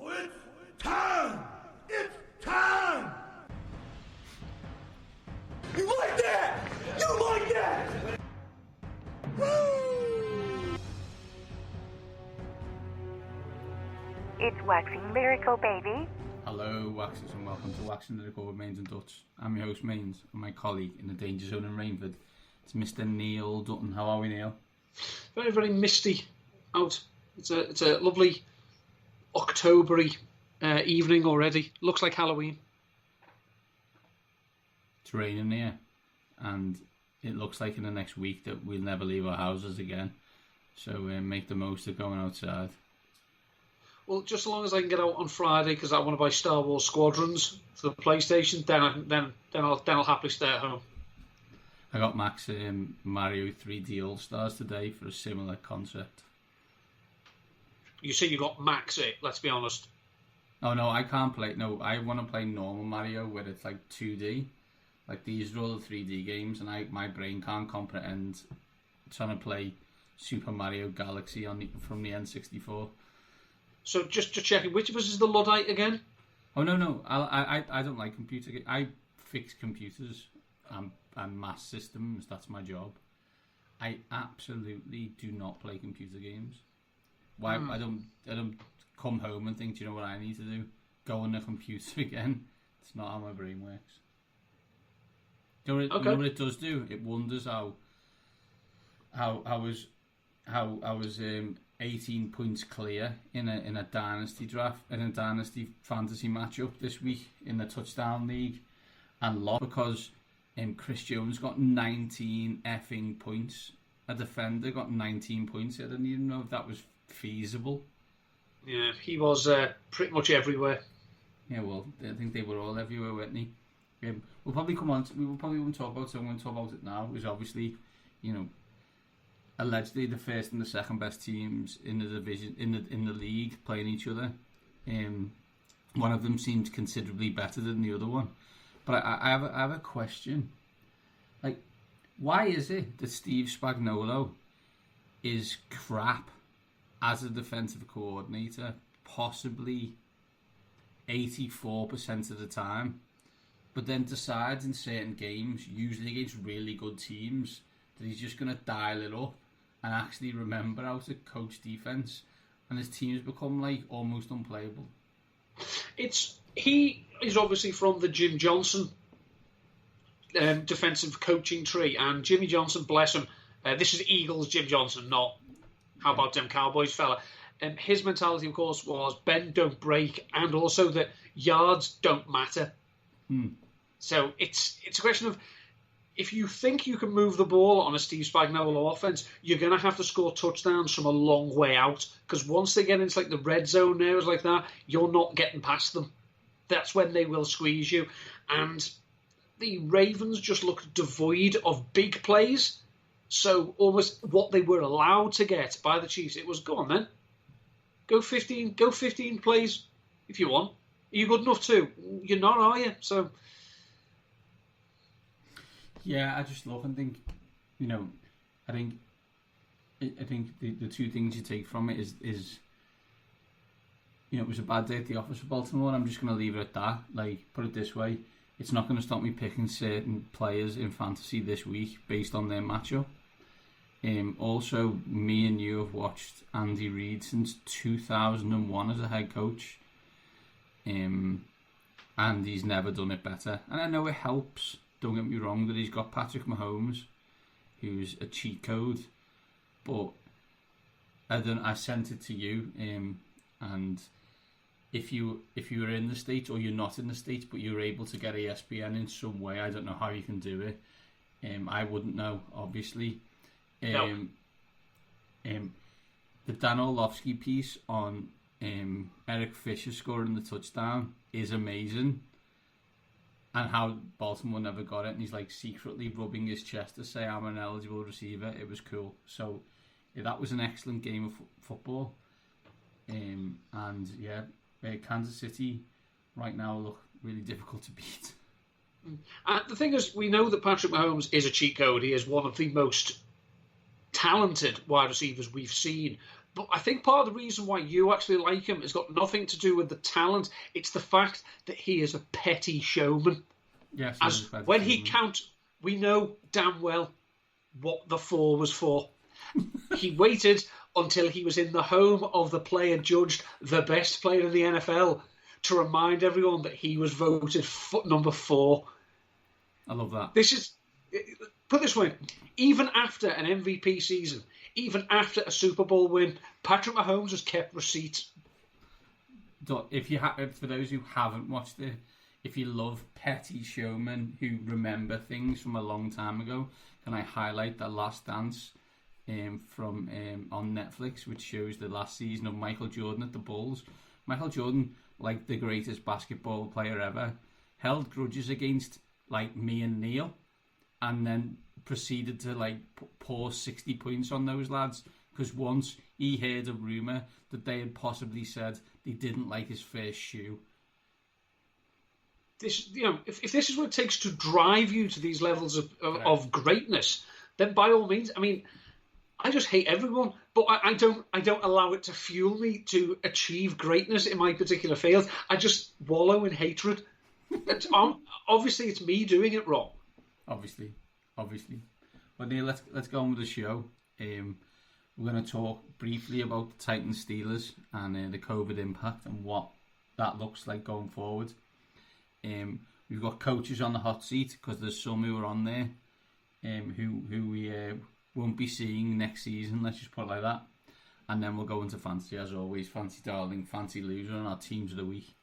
It's time! It's time! You like that? You like that? Woo! It's Waxing Lyrical, baby. Hello, Waxers, and welcome to Waxing Lyrical with Mains and Dutch. I'm your host, Mains, and my colleague in the Danger Zone in Rainford. It's Mr. Neil Dutton. How are we, Neil? Very, very misty out. It's a lovely Octobery evening already. Looks like Halloween. It's raining here, and it looks like in the next week that we'll never leave our houses again. So make the most of going outside. Well, just as long as I can get out on Friday, because I want to buy Star Wars Squadrons for the PlayStation, then I'll happily stay at home. I got Max Mario 3D All Stars today for a similar concept. You say you got Max it. Let's be honest. Oh no, I can't play. No, I want to play normal Mario where it's like 2D. Like these are all the 3D games, and my brain can't comprehend trying to play Super Mario Galaxy from the N64. So just checking, which of us is the Luddite again? Oh no, I don't like computer games. I fix computers and mass systems. That's my job. I absolutely do not play computer games. Why? I don't come home and think, do you know what I need to do? Go on the computer again. It's not how my brain works. You know what it does do? It wonders how I was 18 points clear in a dynasty draft, in a dynasty fantasy matchup this week in the touchdown league, and lost because Chris Jones got 19 effing points. A defender got 19 points. I didn't even know if that was feasible. Yeah, he was pretty much everywhere. Yeah, well, I think they were all everywhere, weren't they? We'll probably come on. We will probably won't talk about it. So I'm going to talk about it now. It was obviously, allegedly the first and the second best teams in the division in the league playing each other. One of them seemed considerably better than the other one. But I have a question. Like, why is it that Steve Spagnuolo is crap as a defensive coordinator, possibly 84% of the time, but then decides in certain games, usually against really good teams, that he's just going to dial it up and actually remember how to coach defense, and his teams become like almost unplayable? He is obviously from the Jim Johnson defensive coaching tree, and Jimmy Johnson, bless him, this is Eagles Jim Johnson, not how about them Cowboys fella. His mentality, of course, was bend, don't break, and also that yards don't matter. So it's a question of, if you think you can move the ball on a Steve Spagnuolo offense, you're going to have to score touchdowns from a long way out, because once they get into like the red zone areas like that, you're not getting past them. That's when they will squeeze you. And the Ravens just looked devoid of big plays. So almost what they were allowed to get by the Chiefs, it was, go on then. Go 15 plays if you want. Are you good enough to? You're not, are you? So yeah, I just look and think, I think the two things you take from it is it was a bad day at the office for Baltimore, and I'm just going to leave it at that. Like, put it this way, it's not going to stop me picking certain players in fantasy this week based on their matchup. Also, me and you have watched Andy Reid since 2001 as a head coach, and he's never done it better. And I know it helps, don't get me wrong, that he's got Patrick Mahomes, who's a cheat code, but I sent it to you, and if you were in the States, or you're not in the States but you're able to get ESPN in some way, I don't know how you can do it. I wouldn't know, obviously. No. The Dan Orlovsky piece on Eric Fisher scoring the touchdown is amazing, and how Baltimore never got it, and he's like secretly rubbing his chest to say, I'm an eligible receiver. It was cool. So yeah, that was an excellent game of football. And yeah, Kansas City right now look really difficult to beat. The thing is, we know that Patrick Mahomes is a cheat code. He is one of the most talented wide receivers we've seen. But I think part of the reason why you actually like him has got nothing to do with the talent. It's the fact that he is a petty showman. Yes, When he counts, we know damn well what the 4 was for. He waited until he was in the home of the player judged the best player in the NFL to remind everyone that he was voted number 4. I love that. This is, put this way, even after an MVP season, even after a Super Bowl win, Patrick Mahomes has kept receipts. For those who haven't watched it, if you love petty showmen who remember things from a long time ago, can I highlight The Last Dance from on Netflix, which shows the last season of Michael Jordan at the Bulls. Michael Jordan, like the greatest basketball player ever, held grudges against like me and Neil, and then proceeded to like pour 60 points on those lads because once he heard a rumour that they had possibly said they didn't like his first shoe. This, if this is what it takes to drive you to these levels of greatness, then by all means. I mean, I just hate everyone, but I don't allow it to fuel me to achieve greatness in my particular field. I just wallow in hatred. Obviously, it's me doing it wrong. Obviously. But Neil, let's go on with the show. We're going to talk briefly about the Titans Steelers and the COVID impact and what that looks like going forward. We've got coaches on the hot seat because there's some who are on there who we won't be seeing next season, let's just put it like that. And then we'll go into fantasy as always, fancy darling, fancy loser, and our teams of the week.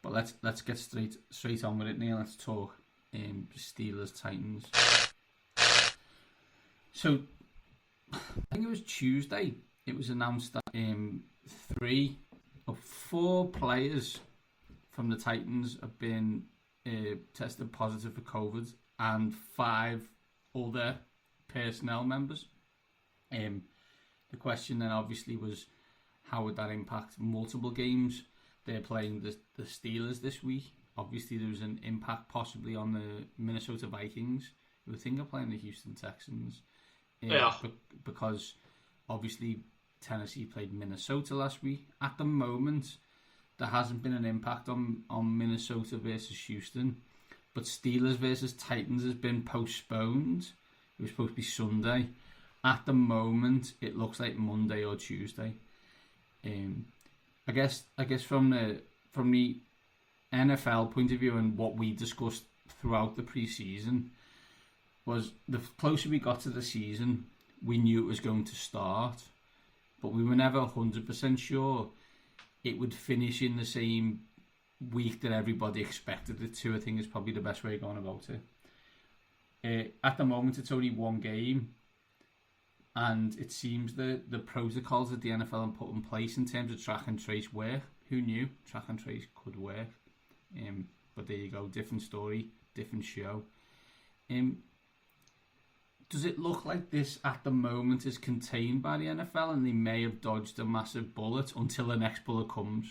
But let's get straight on with it, Neil. Let's talk Steelers Titans. So I think it was Tuesday. It was announced that 3 of 4 players from the Titans have been tested positive for COVID, and 5 other personnel members. The question then obviously was, how would that impact multiple games? They're playing the Steelers this week. Obviously there was an impact possibly on the Minnesota Vikings, who I think are playing the Houston Texans. Because obviously Tennessee played Minnesota last week. At the moment, there hasn't been an impact on Minnesota versus Houston, but Steelers versus Titans has been postponed. It was supposed to be Sunday. At the moment, it looks like Monday or Tuesday. I guess from the NFL point of view and what we discussed throughout the preseason was the closer we got to the season, we knew it was going to start, but we were never 100% sure it would finish in the same week that everybody expected it to. I think is probably the best way of going about it. At the moment, it's only 1 game, and it seems that the protocols that the NFL have put in place in terms of track and trace work. Who knew track and trace could work? But there you go, different story, different show. Does it look like this at the moment is contained by the NFL and they may have dodged a massive bullet until the next bullet comes?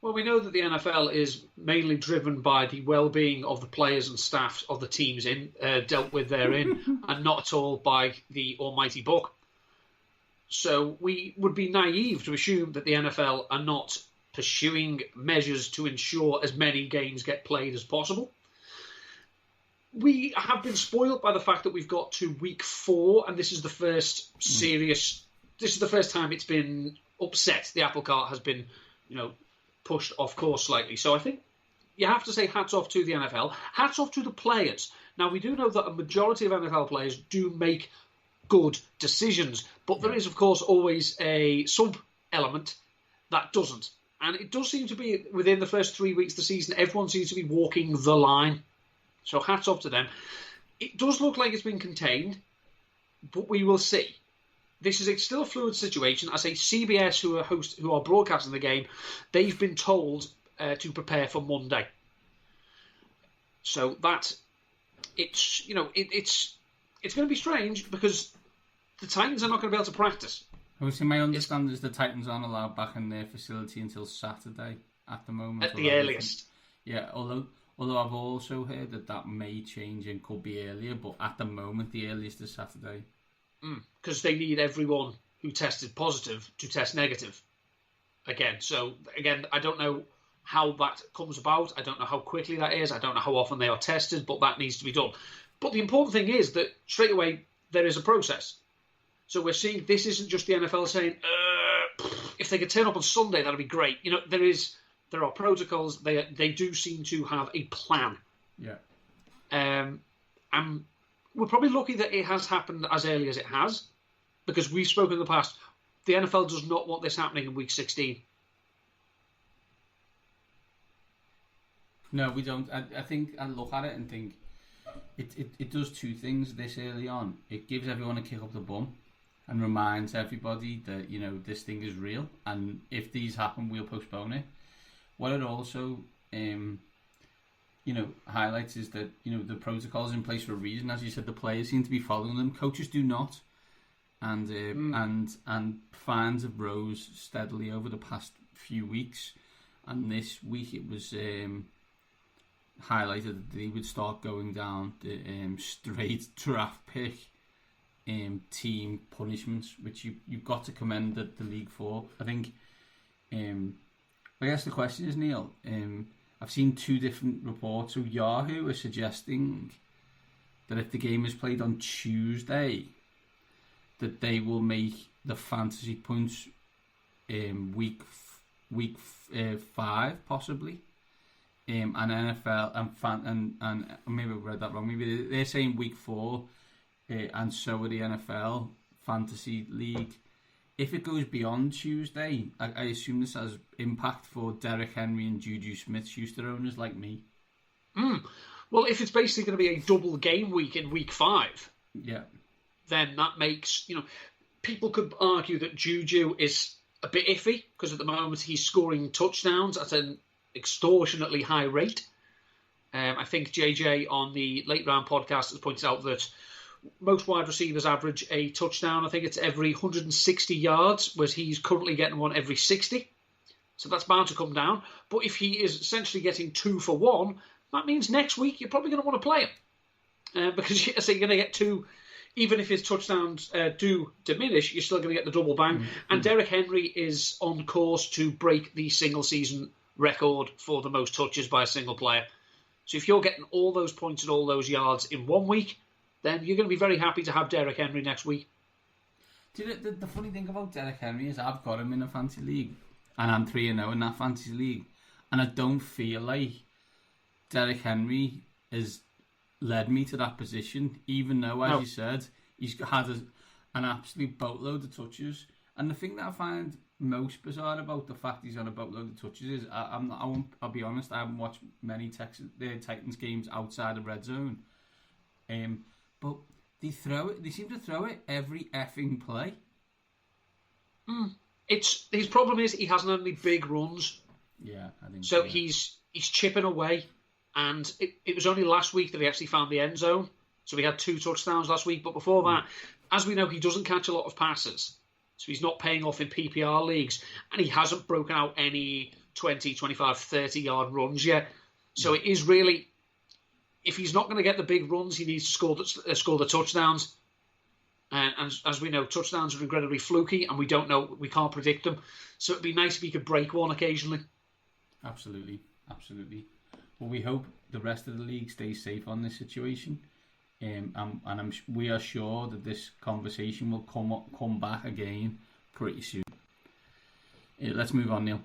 Well, we know that the NFL is mainly driven by the well-being of the players and staff of the teams dealt with therein, and not at all by the almighty book. So we would be naive to assume that the NFL are not pursuing measures to ensure as many games get played as possible. We have been spoiled by the fact that we've got to week 4, and this is the first serious. This is the first time it's been upset. The apple cart has been, pushed off course slightly. So I think you have to say hats off to the NFL. Hats off to the players. Now, we do know that a majority of NFL players do make good decisions, but there is, of course, always a sub-element that doesn't. And it does seem to be, within the first 3 weeks of the season, everyone seems to be walking the line. So hats off to them. It does look like it's been contained, but we will see. This is still a fluid situation. I say CBS, who are broadcasting the game, they've been told to prepare for Monday. So that it's it's going to be strange because the Titans are not going to be able to practice. Obviously, my understanding is the Titans aren't allowed back in their facility until Saturday at the moment. At the earliest. Yeah, although I've also heard that may change and could be earlier, but at the moment the earliest is Saturday. Because they need everyone who tested positive to test negative again. So, again, I don't know how that comes about. I don't know how quickly that is. I don't know how often they are tested, but that needs to be done. But the important thing is that straight away there is a process. So we're seeing this isn't just the NFL saying, if they could turn up on Sunday, that'd be great. You know, there are protocols. They do seem to have a plan. Yeah. And we're probably lucky that it has happened as early as it has, because we've spoken in the past. The NFL does not want this happening in week 16. No, we don't. I think I look at it and think it does two things this early on. It gives everyone a kick up the bum and reminds everybody that, you know, this thing is real, and if these happen, we'll postpone it. What it also you know, highlights is that, you know, the protocol's in place for a reason. As you said, the players seem to be following them. Coaches do not, and fans have rose steadily over the past few weeks. And this week it was highlighted that they would start going down the straight draft pick team punishments, which you've got to commend the league for. I think. I guess the question is, Neil. I've seen two different reports. So Yahoo are suggesting that if the game is played on Tuesday, that they will make the fantasy points week 5 possibly. And NFL and maybe I read that wrong. Maybe they're saying week 4, and so are the NFL fantasy league. If it goes beyond Tuesday, I assume this has impact for Derrick Henry and Juju Smith-Schuster owners like me. Well, if it's basically going to be a double game week in week 5, yeah, then that makes, you know, people could argue that Juju is a bit iffy because at the moment he's scoring touchdowns at an extortionately high rate. I think JJ on the Late Round podcast has pointed out that most wide receivers average a touchdown. I think it's every 160 yards, whereas he's currently getting one every 60. So that's bound to come down. But if he is essentially getting 2 for 1, that means next week you're probably going to want to play him. Because you're going to get 2, even if his touchdowns do diminish, you're still going to get the double bang. Mm-hmm. And Derrick Henry is on course to break the single season record for the most touches by a single player. So if you're getting all those points and all those yards in 1 week, then you're going to be very happy to have Derrick Henry next week. The funny thing about Derrick Henry is I've got him in a fantasy league, and I'm 3-0 in that fantasy league, and I don't feel like Derrick Henry has led me to that position, even though, as you said, he's had an absolute boatload of touches. And the thing that I find most bizarre about the fact he's on a boatload of touches is I'll be honest, I haven't watched many Titans games outside of red zone. But they seem to throw it every effing play. His problem is he hasn't had any big runs. Yeah, I think so. He's chipping away, and it was only last week that he actually found the end zone. So he had 2 touchdowns last week. But before that, as we know, he doesn't catch a lot of passes. So he's not paying off in PPR leagues, and he hasn't broken out any 20, 25, 30-yard runs yet. So it is really, if he's not going to get the big runs, he needs to score the touchdowns. And as we know, touchdowns are incredibly fluky, and we can't predict them. So it'd be nice if he could break one occasionally. Absolutely. Well, we hope the rest of the league stays safe on this situation. We are sure that this conversation will come back again pretty soon. Let's move on, Neil.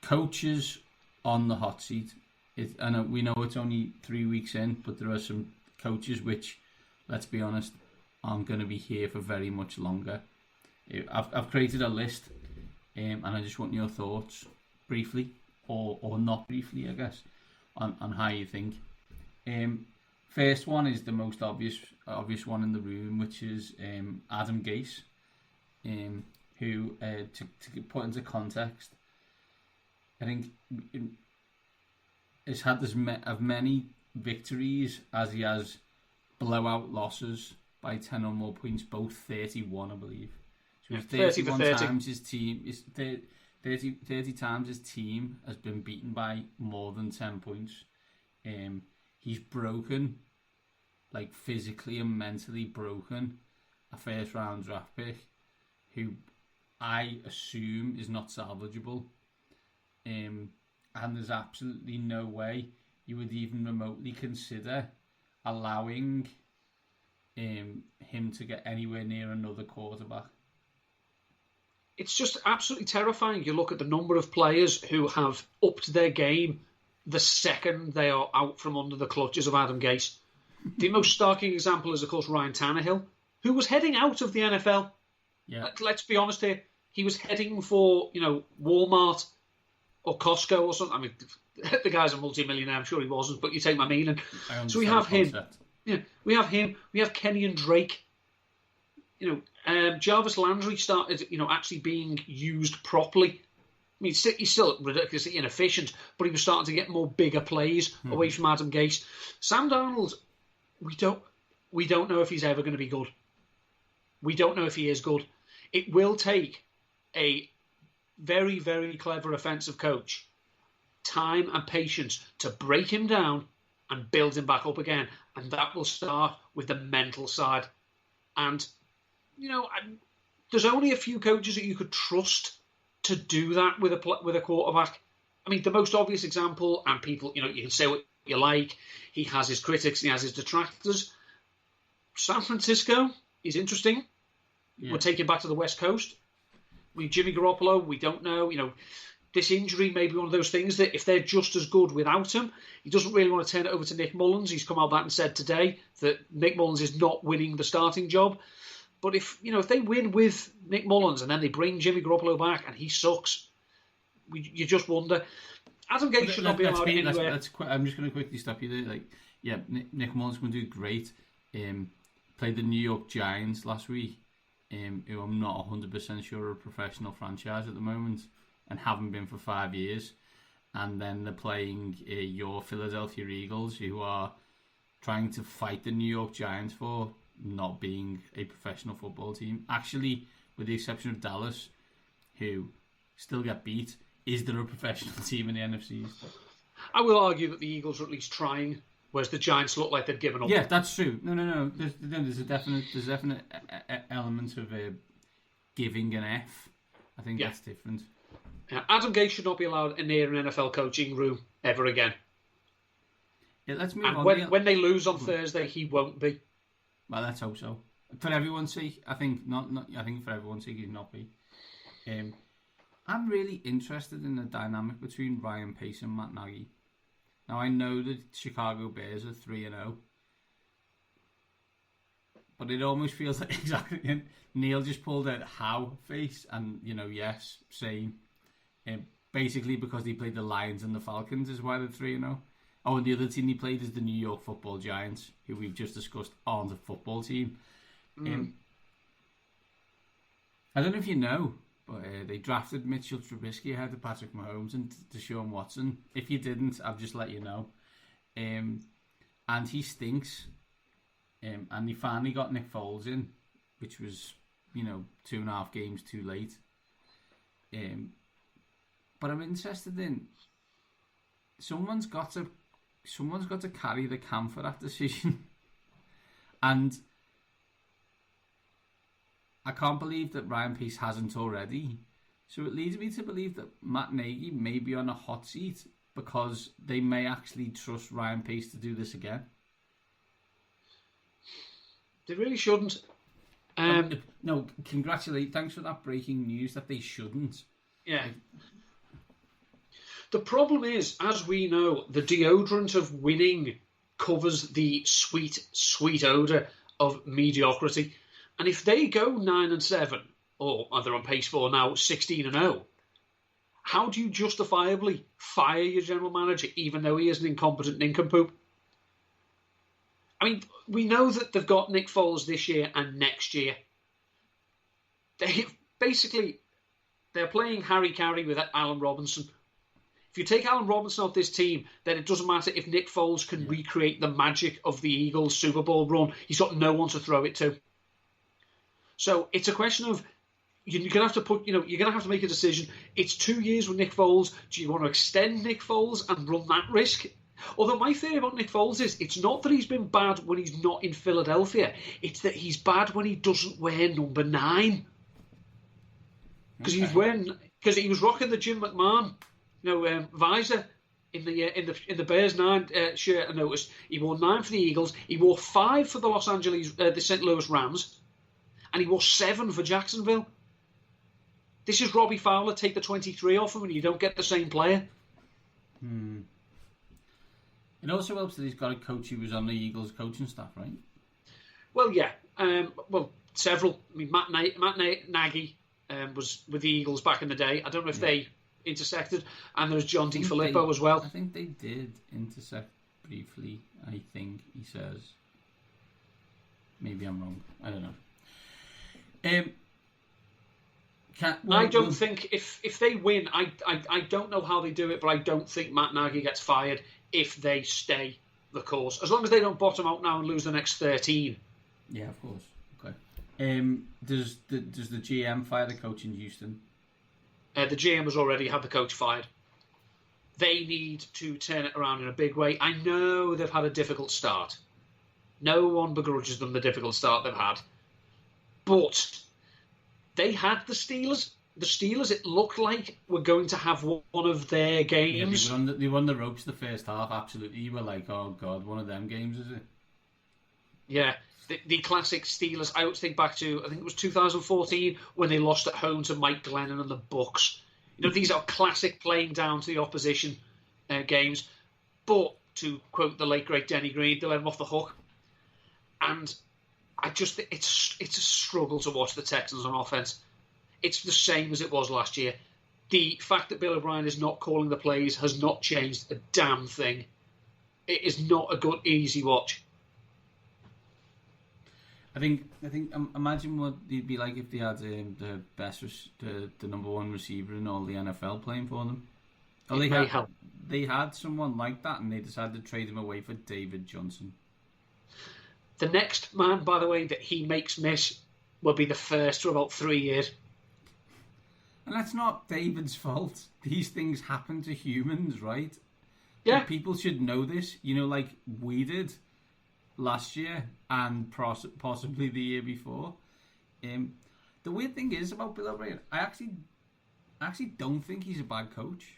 Coaches on the hot seat. We know it's only 3 weeks in, but there are some coaches which, let's be honest, aren't going to be here for very much longer. I've created a list, and I just want your thoughts, briefly or not briefly, I guess, on how you think. First one is the most obvious one in the room, which is Adam Gase, who, to put into context, I think has had as many victories as he has blowout losses by 10 or more points, both 31, I believe. So 31 times his team is 30 times his team has been beaten by more than 10 points. He's broken like physically and mentally broken a first round draft pick who I assume is not salvageable. And there's absolutely no way you would even remotely consider allowing him to get anywhere near another quarterback. It's just absolutely terrifying. You look at the number of players who have upped their game the second they are out from under the clutches of Adam Gase. The most starking example is, of course, Ryan Tannehill, who was heading out of the NFL. Yeah. Let's be honest here. He was heading for, Walmart or Costco or something. I mean, the guy's a multi-millionaire. I'm sure he wasn't, but you take my meaning. So we have him. Yeah, we have him. We have Kenny and Drake. Jarvis Landry started, actually being used properly. I mean, he's still ridiculously inefficient, but he was starting to get more bigger plays away from Adam Gase. Sam Darnold, we don't know if he's ever going to be good. We don't know if he is good. It will take a very, very clever offensive coach time and patience to break him down and build him back up again. And that will start with the mental side. And, there's only a few coaches that you could trust to do that with a quarterback. I mean, the most obvious example, and people, you can say what you like, he has his critics, he has his detractors. San Francisco is interesting. Yeah. We'll take him back to the West Coast. I mean, Jimmy Garoppolo, we don't know. This injury may be one of those things that if they're just as good without him, he doesn't really want to turn it over to Nick Mullins. He's come out that and said today that Nick Mullins is not winning the starting job. But if they win with Nick Mullins and then they bring Jimmy Garoppolo back and he sucks, you just wonder. Adam Gase should not be allowed anywhere. I'm just going to quickly stop you there. Nick Mullins going to do great. Played the New York Giants last week, who I'm not 100% sure are a professional franchise at the moment and haven't been for 5 years. And then they're playing your Philadelphia Eagles, who are trying to fight the New York Giants for not being a professional football team. Actually, with the exception of Dallas, who still get beat, is there a professional team in the NFC East? I will argue that the Eagles are at least trying, whereas the Giants look like they've given up. Yeah, that's true. No. There's a definite element of giving an F. I think that's different. Yeah, Adam Gase should not be allowed near an NFL coaching room ever again. Yeah, let's move on. And when they lose on Thursday, he won't be. Well, let's hope so. For everyone's sake, I think not. I think for everyone's sake, he'd not be. I'm really interested in the dynamic between Ryan Pace and Matt Nagy. Now, I know that Chicago Bears are 3-0, but it almost feels like exactly. Neil just pulled out how face, and yes, same. Basically, because he played the Lions and the Falcons is why they're 3-0. Oh, and the other team he played is the New York Football Giants, who we've just discussed aren't a football team. I don't know if you know, but they drafted Mitchell Trubisky ahead of Patrick Mahomes and Deshaun Watson. If you didn't, I've just let you know. And he stinks. And they finally got Nick Foles in, which was, 2.5 games too late. But I'm interested in someone's got to carry the can for that decision. And I can't believe that Ryan Pace hasn't already. So it leads me to believe that Matt Nagy may be on a hot seat because they may actually trust Ryan Pace to do this again. They really shouldn't. No, congratulate. Thanks for that breaking news that they shouldn't. Yeah. The problem is, as we know, the deodorant of winning covers the sweet, sweet odour of mediocrity. And if they go 9-7, or they're on pace for now 16-0, how do you justifiably fire your general manager even though he is an incompetent nincompoop? I mean, we know that they've got Nick Foles this year and next year. They're playing Harry Carey with Allen Robinson. If you take Allen Robinson off this team, then it doesn't matter if Nick Foles can recreate the magic of the Eagles' Super Bowl run. He's got no one to throw it to. So it's a question of you're going to have to make a decision. It's 2 years with Nick Foles. Do you want to extend Nick Foles and run that risk? Although my theory about Nick Foles is it's not that he's been bad when he's not in Philadelphia. It's that he's bad when he doesn't wear number 9. Because he was rocking the Jim McMahon, visor in the Bears 9 shirt. I noticed he wore 9 for the Eagles. He wore 5 for the St. Louis Rams, and he wore 7 for Jacksonville. This is Robbie Fowler. Take the 23 off him, and you don't get the same player. It also helps that he's got a coach who was on the Eagles coaching staff, right? Well, yeah. Several. I mean, Matt Nagy was with the Eagles back in the day. I don't know if they intersected. And there's John DiFilippo as well. I think they did intersect briefly, I think he says. Maybe I'm wrong. I don't know. I don't think if they win, I don't know how they do it, but I don't think Matt Nagy gets fired if they stay the course. As long as they don't bottom out now and lose the next 13. Yeah, of course. Okay. Does the GM fire the coach in Houston? The GM has already had the coach fired. They need to turn it around in a big way. I know they've had a difficult start. No one begrudges them the difficult start they've had. But they had the Steelers. The Steelers, it looked like, were going to have one of their games. Yeah, they won the ropes the first half, absolutely. You were like, oh, God, one of them games, is it? Yeah, the classic Steelers. I always think back to, I think it was 2014, when they lost at home to Mike Glennon and the Bucks. These are classic playing down to the opposition games. But, to quote the late, great Denny Green, they let him off the hook. And I just think it's a struggle to watch the Texans on offense. It's the same as it was last year. The fact that Bill O'Brien is not calling the plays has not changed a damn thing. It is not a good, easy watch. I think. Imagine what it'd be like if they had the best, the number one receiver in all the NFL playing for them. Oh, they had someone like that, and they decided to trade him away for David Johnson. The next man, by the way, that he makes miss will be the first for about 3 years. And that's not David's fault. These things happen to humans, right? Yeah. But people should know this, like we did last year and possibly the year before. The weird thing is about Bill O'Brien, I actually don't think he's a bad coach.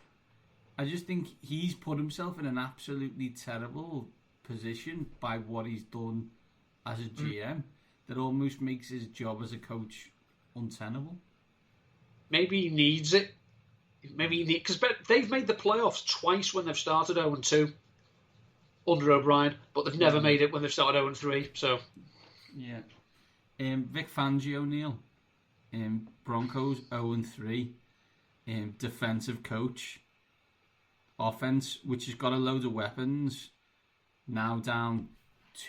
I just think he's put himself in an absolutely terrible position by what he's done as a GM that almost makes his job as a coach untenable. Maybe he needs it. Because they've made the playoffs twice when they've started 0-2 under O'Brien, but they've never made it when they've started 0-3. So, yeah. Vic Fangio, Neil. Broncos 0-3. Defensive coach. Offense, which has got a load of weapons. Now down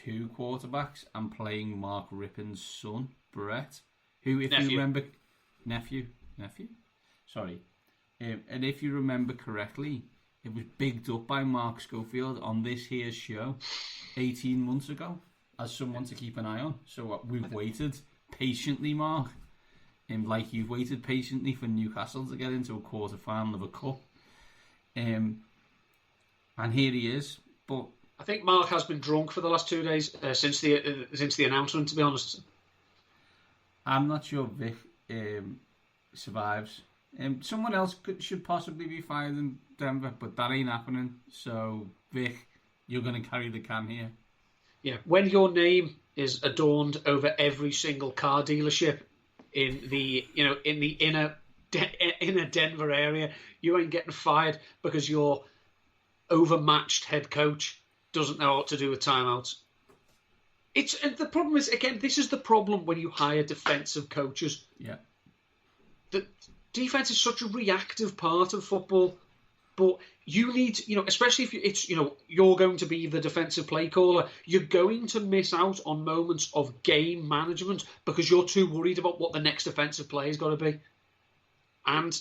2 quarterbacks and playing Mark Rippon's son, Brett, who, if you remember, nephew. Sorry. And if you remember correctly, it was bigged up by Mark Schofield on this here show 18 months ago as someone to keep an eye on. So we've waited patiently, Mark. Like you've waited patiently for Newcastle to get into a quarter-final of a cup. And here he is. But I think Mark has been drunk for the last 2 days since the announcement, to be honest. I'm not sure Vic survives. Someone else should possibly be fired in Denver, but that ain't happening. So, Vic, you're going to carry the can here. Yeah, when your name is adorned over every single car dealership in the inner Denver area, you ain't getting fired because your overmatched head coach doesn't know what to do with timeouts. And the problem is, again, this is the problem when you hire defensive coaches. Yeah. The defense is such a reactive part of football, but you need, especially if you're going to be the defensive play caller, you're going to miss out on moments of game management because you're too worried about what the next defensive play is going to be. And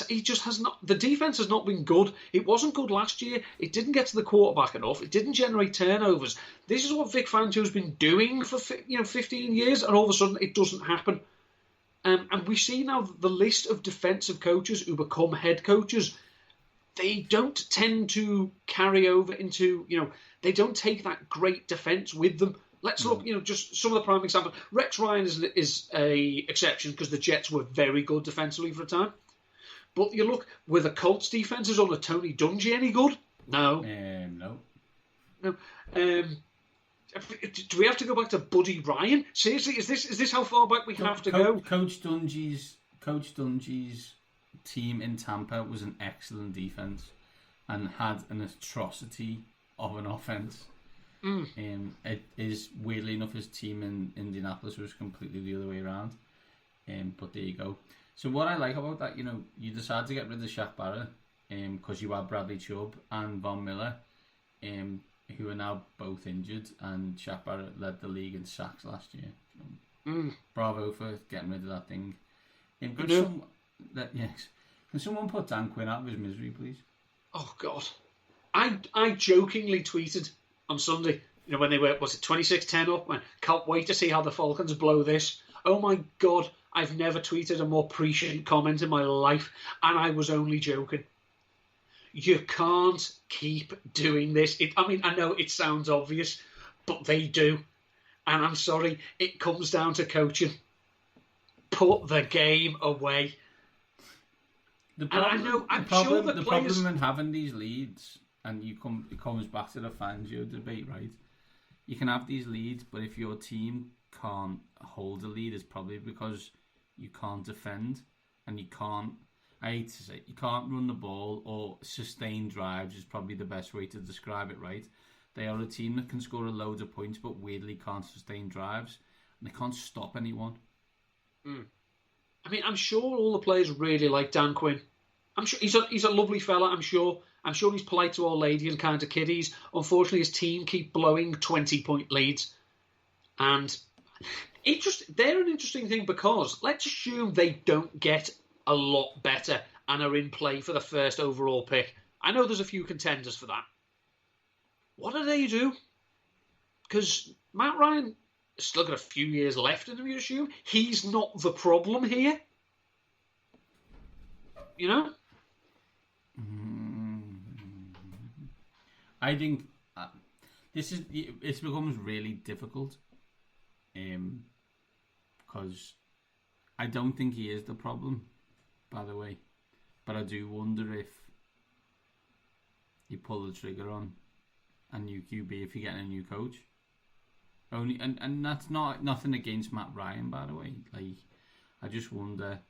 he just has not. The defense has not been good. It wasn't good last year. It didn't get to the quarterback enough. It didn't generate turnovers. This is what Vic Fangio's been doing for 15 years, and all of a sudden it doesn't happen. And we see now the list of defensive coaches who become head coaches. they don't tend to carry over into, they don't take that great defence with them. Let's look, just some of the prime examples. Rex Ryan is a exception because the Jets were very good defensively for a time. But you look, were the Colts defences under Tony Dungy any good? No. No. No. Do we have to go back to Buddy Ryan? Seriously, is this how far back we have to go? Coach Dungy's team in Tampa was an excellent defense and had an atrocity of an offense. It is, weirdly enough, his team in Indianapolis was completely the other way around. But there you go. So what I like about that, you decide to get rid of Shaq Barrett because you had Bradley Chubb and Von Miller, who are now both injured, and Shaq Barrett led the league in sacks last year. Bravo for getting rid of that thing. Can someone put Dan Quinn out of his misery, please? Oh God, I jokingly tweeted on Sunday, when they were, was it 26-10 up? Man, can't wait to see how the Falcons blow this. Oh my God, I've never tweeted a more prescient comment in my life, and I was only joking. You can't keep doing this. I know it sounds obvious, but they do. And I'm sorry, it comes down to coaching. Put the game away. The problem in having these leads, and it comes back to the Fangio debate, right? You can have these leads, but if your team can't hold a lead, it's probably because you can't defend, and you can't, I hate to say, you can't run the ball or sustain drives is probably the best way to describe it, right? They are a team that can score a load of points, but weirdly can't sustain drives, and they can't stop anyone. I'm sure all the players really like Dan Quinn. I'm sure he's a lovely fella. I'm sure he's polite to old lady and kind to kiddies. Unfortunately, his team keep blowing 20-point leads, and they're an interesting thing because let's assume they don't get a lot better and are in play for the first overall pick. I know there's a few contenders for that. What do they do? Because Matt Ryan has still got a few years left in him, you'd assume. He's not the problem here. I think it becomes really difficult because I don't think he is the problem, by the way, but I do wonder if you pull the trigger on a new QB if you're getting a new coach. And that's nothing against Matt Ryan, by the way. I just wonder.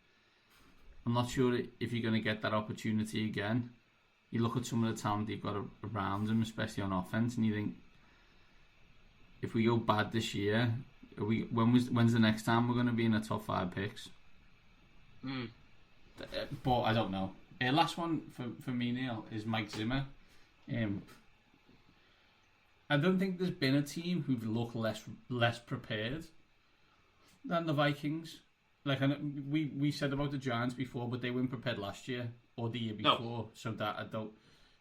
I'm not sure if you're going to get that opportunity again. You look at some of the talent they've got around him, especially on offense, and you think, if we go bad this year, when's the next time we're going to be in the top 5 picks? But I don't know. Last one for me, Neil, is Mike Zimmer. I don't think there's been a team who've looked less prepared than the Vikings. Like, we said about the Giants before, but they weren't prepared last year or the year before. No. So that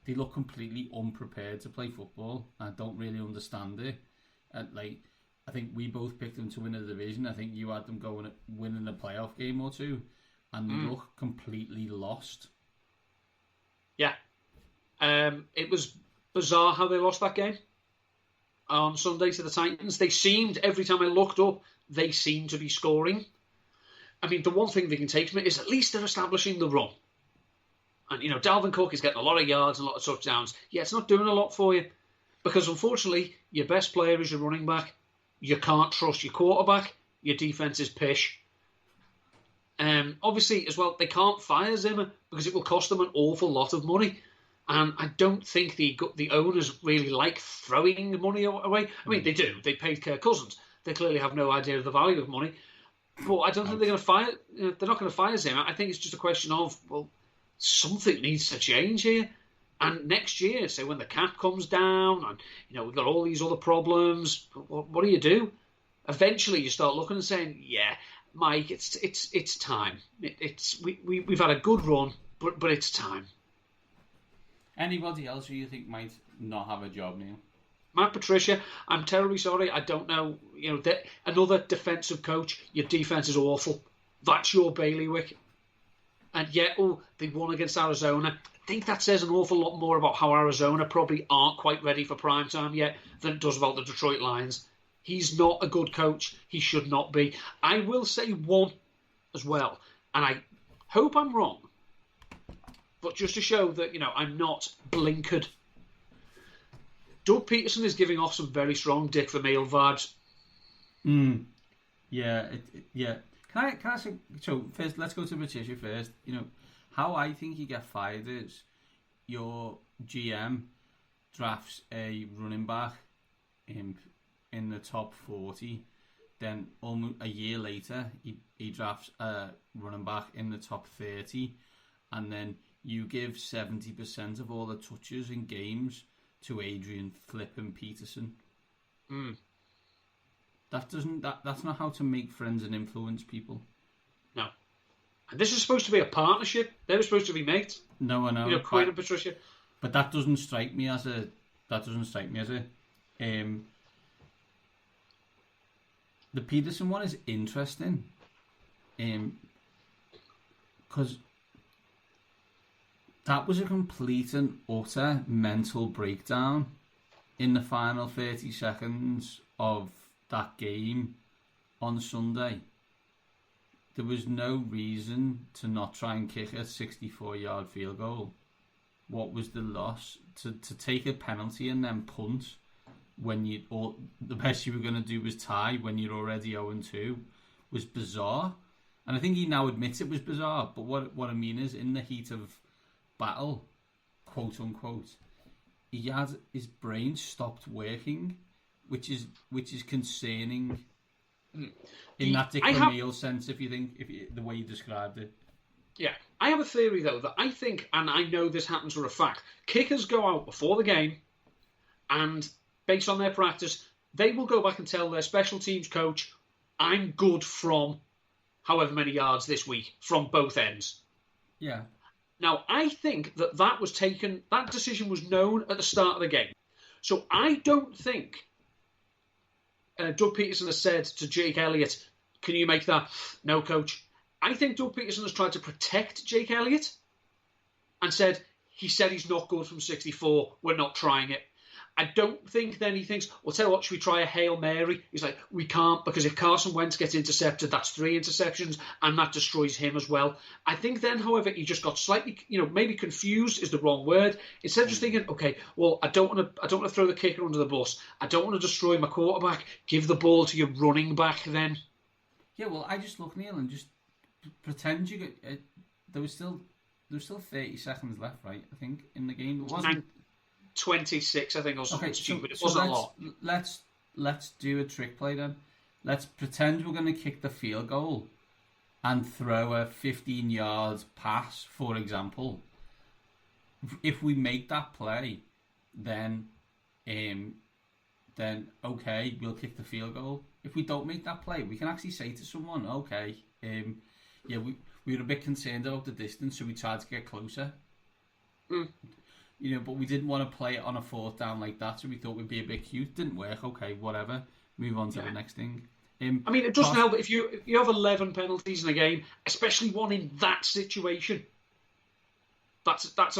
they look completely unprepared to play football. I don't really understand it. I think we both picked them to win the division. I think you had them winning a playoff game or two, and they look completely lost. Yeah, it was bizarre how they lost that game on Sunday to the Titans. They seemed, every time I looked up, they seemed to be scoring. The one thing they can take from it is at least they're establishing the run. And, Dalvin Cook is getting a lot of yards and a lot of touchdowns. Yeah, it's not doing a lot for you. Because, unfortunately, your best player is your running back. You can't trust your quarterback. Your defense is pish. Obviously, as well, they can't fire Zimmer because it will cost them an awful lot of money. And I don't think the owners really like throwing money away. They do. They paid Kirk Cousins. They clearly have no idea of the value of money. But I don't think they're going to fire. They're not going to fire Zimmer. I think it's just a question of, something needs to change here. And next year, say when the cap comes down, and we've got all these other problems. What do you do? Eventually, you start looking and saying, "Yeah, Mike, it's time. We've had a good run, but it's time." Anybody else who you think might not have a job, Neil? Matt Patricia, I'm terribly sorry. I don't know. Another defensive coach. Your defense is awful. That's your bailiwick. And yet, they won against Arizona. I think that says an awful lot more about how Arizona probably aren't quite ready for prime time yet than it does about the Detroit Lions. He's not a good coach. He should not be. I will say one as well, and I hope I'm wrong, but just to show that, I'm not blinkered. Doug Peterson is giving off some very strong Dick Vermeil vibes. Yeah, yeah. Can I say, so first, let's go to Patricia first. How I think you get fired is your GM drafts a running back in the top 40, then almost a year later he drafts a running back in the top 30, and then you give 70% of all the touches in games to Adrian Flippin Peterson. That's not how to make friends and influence people. No. And this is supposed to be a partnership. They were supposed to be mates. No, I know. Quinn and Patricia. But that doesn't strike me as a. The Peterson one is interesting, because that was a complete and utter mental breakdown in the final 30 seconds of that game on Sunday. There was no reason to not try and kick a 64-yard field goal. What was the loss? To take a penalty and then punt when the best you were going to do was tie when you're already 0-2 was bizarre. And I think he now admits it was bizarre, but what I mean is, in the heat of battle, quote unquote, he had his brain stopped working, which is concerning in that Dick Vermeil sense, if the way you described it. Yeah, I have a theory though that I think, and I know this happens for a fact, kickers go out before the game, and based on their practice, they will go back and tell their special teams coach, "I'm good from however many yards this week from both ends." Yeah. Now, I think that decision was known at the start of the game. So I don't think Doug Peterson has said to Jake Elliott, "Can you make that?" "No, coach." I think Doug Peterson has tried to protect Jake Elliott and he said he's not good from 64. We're not trying it. I don't think then he thinks, well, tell you what, should we try a Hail Mary? He's like, we can't, because if Carson Wentz gets intercepted, that's 3 interceptions, and that destroys him as well. I think then, however, he just got slightly, maybe confused is the wrong word. Instead of just thinking, okay, well, I don't want to throw the kicker under the bus. I don't want to destroy my quarterback. Give the ball to your running back then. Yeah, well, I just look, Neil, and just pretend you get. There was still 30 seconds left, right? I think in the game. It wasn't 26, I think, or something stupid. It wasn't a lot. Let's do a trick play then. Let's pretend we're going to kick the field goal and throw a 15-yard pass, for example. If we make that play, then okay, we'll kick the field goal. If we don't make that play, we can actually say to someone, okay, we were a bit concerned about the distance, so we tried to get closer. But we didn't want to play it on a 4th down like that, so we thought we'd be a bit cute. Didn't work. Okay, whatever. Move on to the next thing. I mean, it doesn't help if you have 11 penalties in a game, especially one in that situation. That's that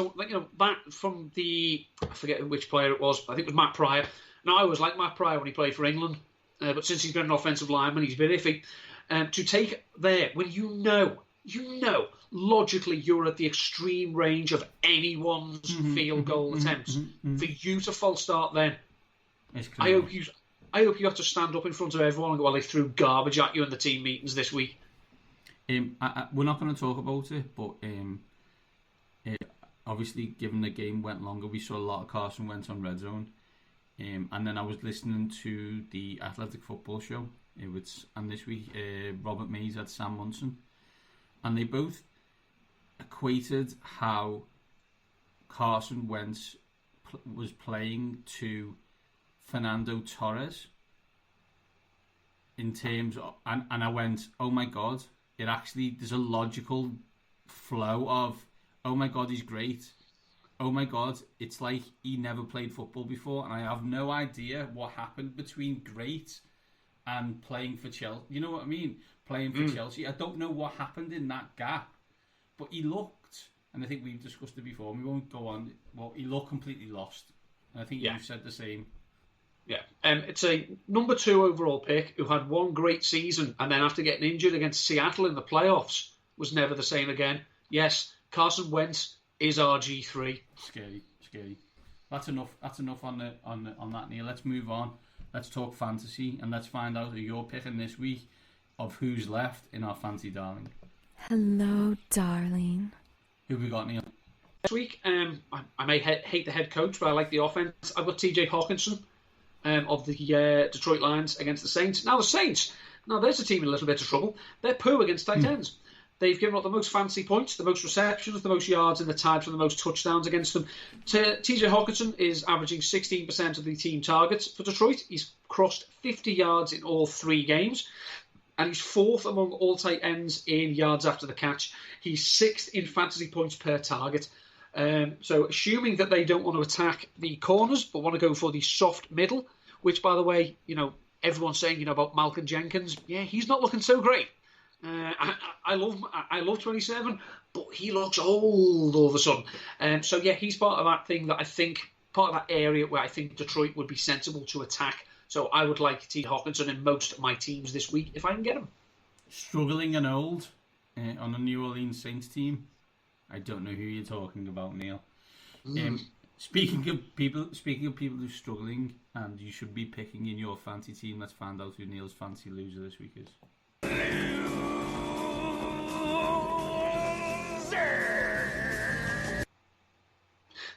from the, I forget which player it was. I think it was Matt Pryor. Now, I always liked Matt Pryor when he played for England, but since he's been an offensive lineman, he's a bit iffy. To take there when you know logically you're at the extreme range of anyone's field goal attempts. For you to false start then, I hope you have to stand up in front of everyone and go, well, they threw garbage at you in the team meetings this week. We're not going to talk about it, but obviously, given the game went longer, we saw a lot of Carson Wentz on Red Zone. And then I was listening to the Athletic Football Show, and this week Robert Mays had Sam Munson, and they both equated how Carson Wentz was playing to Fernando Torres in terms of, and I went, oh my god, there's a logical flow of, oh my god, he's great, oh my god, it's like he never played football before, and I have no idea what happened between great and playing for Chelsea. You know what I mean? Playing for Chelsea. I don't know what happened in that gap, But he looked, and I think we've discussed it before, and we won't go on, well, he looked completely lost. And I think you've said the same. Yeah, it's a number 2 overall pick who had one great season, and then after getting injured against Seattle in the playoffs, was never the same again. Yes, Carson Wentz is RG3. Scary. That's enough on that, Neil. Let's move on. Let's talk fantasy, and let's find out who you're picking this week of who's left in our fantasy darling. Hello, darling. Who have we got, Neil? This week, I may hate the head coach, but I like the offense. I've got TJ Hawkinson of the Detroit Lions against the Saints. Now, the Saints, there's a team in a little bit of trouble. They're poo against tight ends. They've given up the most fancy points, the most receptions, the most yards in the types, and the most touchdowns against them. TJ Hawkinson is averaging 16% of the team targets for Detroit. He's crossed 50 yards in all 3 games. And he's 4th among all tight ends in yards after the catch. He's 6th in fantasy points per target. So assuming that they don't want to attack the corners, but want to go for the soft middle, which, by the way, everyone's saying, about Malcolm Jenkins. Yeah, he's not looking so great. I love 27, but he looks old all of a sudden. So yeah, he's part of that thing that I think, part of that area where I think Detroit would be sensible to attack. So I would like T. Hawkinson in most of my teams this week if I can get him. Struggling and old on the New Orleans Saints team. I don't know who you're talking about, Neil. Speaking of people who're struggling and you should be picking in your fantasy team, let's find out who Neil's fantasy loser this week is.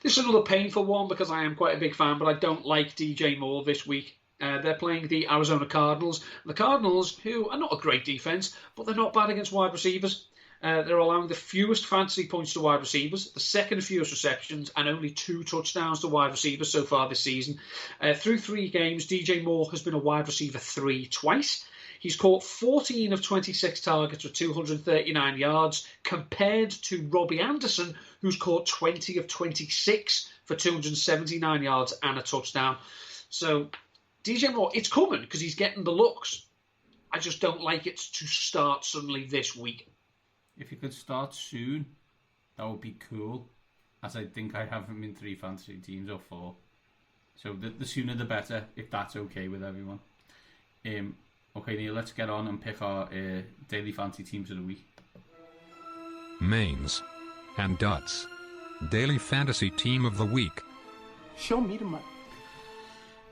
This is another painful one because I am quite a big fan, but I don't like DJ Moore this week. They're playing the Arizona Cardinals. The Cardinals, who are not a great defense, but they're not bad against wide receivers. They're allowing the fewest fantasy points to wide receivers, the second fewest receptions, and only 2 touchdowns to wide receivers so far this season. Through 3 games, DJ Moore has been a wide receiver 3 twice. He's caught 14 of 26 targets for 239 yards, compared to Robbie Anderson, who's caught 20 of 26 for 279 yards and a touchdown. So DJ Moore, it's coming because he's getting the looks. I just don't like it to start suddenly this week. If you could start soon, that would be cool, as I think I have him in 3 fantasy teams or 4. So the sooner the better, if that's okay with everyone. Okay, Neil, let's get on and pick our daily fantasy teams of the week. Mains and Duds. Daily fantasy team of the week. Show me the money.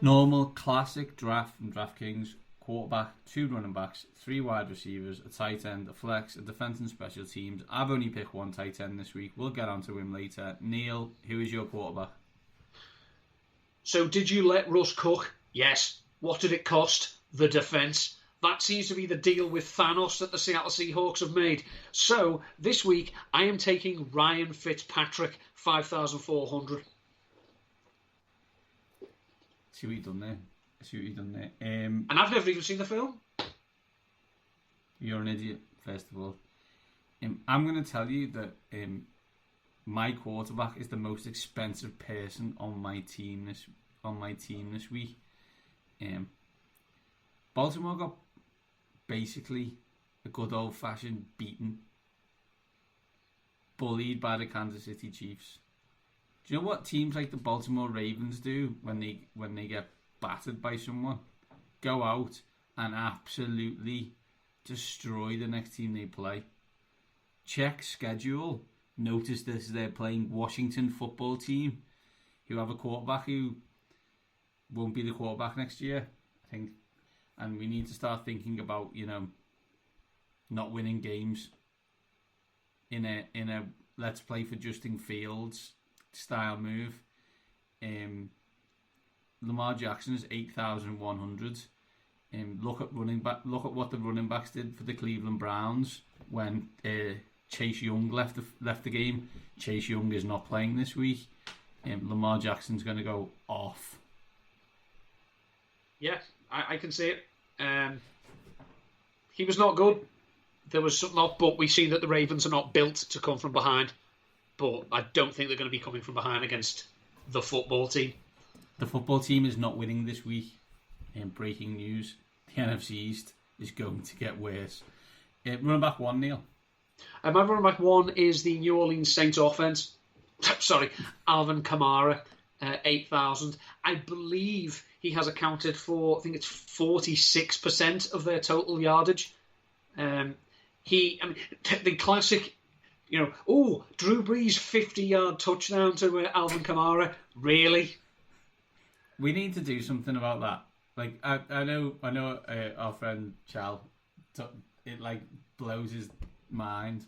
Normal, classic draft from DraftKings. Quarterback, 2 running backs, 3 wide receivers, a tight end, a flex, a defense and special teams. I've only picked 1 tight end this week. We'll get onto him later. Neil, who is your quarterback? So did you let Russ cook? Yes. What did it cost? The defense. That seems to be the deal with Thanos that the Seattle Seahawks have made. So this week, I am taking Ryan Fitzpatrick, 5,400. See what you've done there. And I've never even seen the film. You're an idiot, first of all. I'm going to tell you that my quarterback is the most expensive person on my team this week. Baltimore got basically a good old-fashioned beaten, bullied by the Kansas City Chiefs. Do you know what teams like the Baltimore Ravens do when they get battered by someone? Go out and absolutely destroy the next team they play. Check schedule. Notice this: they're playing Washington football team, who have a quarterback who won't be the quarterback next year, I think. And we need to start thinking about, not winning games in a let's play for Justin Fields style move. Lamar Jackson is 8,100. Look at what the running backs did for the Cleveland Browns when Chase Young left the game. Chase Young is not playing this week. Lamar Jackson's going to go off. Yeah, I can see it. He was not good. There was something off, but we see that the Ravens are not built to come from behind. But I don't think they're going to be coming from behind against the football team. The football team is not winning this week. Breaking news: the NFC East is going to get worse. Running back 1, Neil. My running back one is the New Orleans Saints offense. Sorry, Alvin Kamara, 8,000. I believe he has accounted for, I think it's 46% of their total yardage. The classic, Drew Brees 50-yard touchdown to Alvin Kamara. Really? We need to do something about that. Like I know, our friend Chal, it like blows his mind,